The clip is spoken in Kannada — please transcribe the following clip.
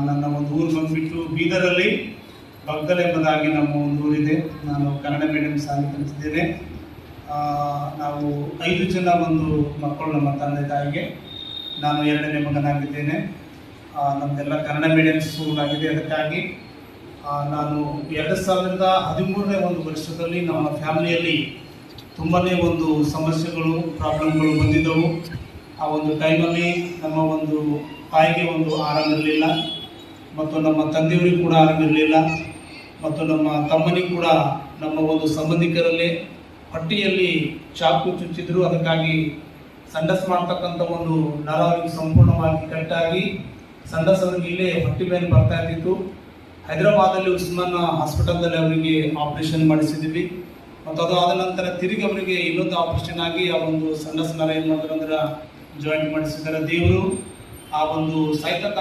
ನನ್ನ ಒಂದು ಊರು ಬಂದುಬಿಟ್ಟು ಬೀದರಲ್ಲಿ ಬಗ್ಗಲ್ ಎಂಬುದಾಗಿ ನಮ್ಮ ಒಂದು ಊರಿದೆ. ನಾನು ಕನ್ನಡ ಮೀಡಿಯಂ ಶಾಲೆ ಕಲಿತಿದ್ದೇನೆ. ನಾವು 5 ಜನ ಒಂದು ಮಕ್ಕಳು ನಮ್ಮ ತಂದೆ ತಾಯಿಗೆ. ನಾನು 2ನೇ ಮಗನಾಗಿದ್ದೇನೆ. ನಮ್ಮದೆಲ್ಲ ಕನ್ನಡ ಮೀಡಿಯಂ ಸ್ಕೂಲ್ ಆಗಿದೆ. ಅದಕ್ಕಾಗಿ ನಾನು 2013ನೇ ಒಂದು ವರ್ಷದಲ್ಲಿ ನಮ್ಮ ಫ್ಯಾಮಿಲಿಯಲ್ಲಿ ತುಂಬಾ ಒಂದು ಸಮಸ್ಯೆಗಳು ಪ್ರಾಬ್ಲಮ್ಗಳು ಬಂದಿದ್ದವು. ಆ ಒಂದು ಟೈಮಲ್ಲಿ ನಮ್ಮ ಒಂದು ತಾಯಿಗೆ ಒಂದು ಆರಾಮಿರಲಿಲ್ಲ, ಮತ್ತು ನಮ್ಮ ತಂದೆಯವರಿಗೂ ಕೂಡ ಆರಾಮಿರಲಿಲ್ಲ, ಮತ್ತು ನಮ್ಮ ತಮ್ಮನಿಗೂ ಕೂಡ ನಮ್ಮ ಒಂದು ಸಂಬಂಧಿಕರಲ್ಲಿ ಹೊಟ್ಟೆಯಲ್ಲಿ ಚಾಕು ಚುಚ್ಚಿದ್ರು. ಅದಕ್ಕಾಗಿ ಸಂಡಸ್ ಮಾಡ್ತಕ್ಕಂಥ ಒಂದು ನರ ಅವರಿಗೆ ಸಂಪೂರ್ಣವಾಗಿ ಕಟ್ಟಾಗಿ ಸಂಡಸ್ ಅವರಿಗೆ ಇಲ್ಲೇ ಹೊಟ್ಟೆ ಮೇಲೆ ಬರ್ತಾ ಇದ್ದಿತ್ತು. ಹೈದರಾಬಾದಲ್ಲಿ ಉಸ್ಮಾನ್ ಹಾಸ್ಪಿಟಲ್ದಲ್ಲಿ ಅವರಿಗೆ ಆಪರೇಷನ್ ಮಾಡಿಸಿದ್ವಿ. ಮತ್ತು ಅದು ಆದ ನಂತರ ತಿರುಗಿ ಅವರಿಗೆ ಇನ್ನೊಂದು ಆಪರೇಷನ್ ಆಗಿ ಆ ಒಂದು ಸಂಡಸ್ ನರ ಏನು ಮಾಡಿದ್ರು ಅಂದ್ರೆ ಜಾಯಿಂಟ್ ಮಾಡಿಸಿದ್ದಾರೆ. ದೇವರು ಆ ಒಂದು ಸಾಯ್ತಕ್ಕಂಥ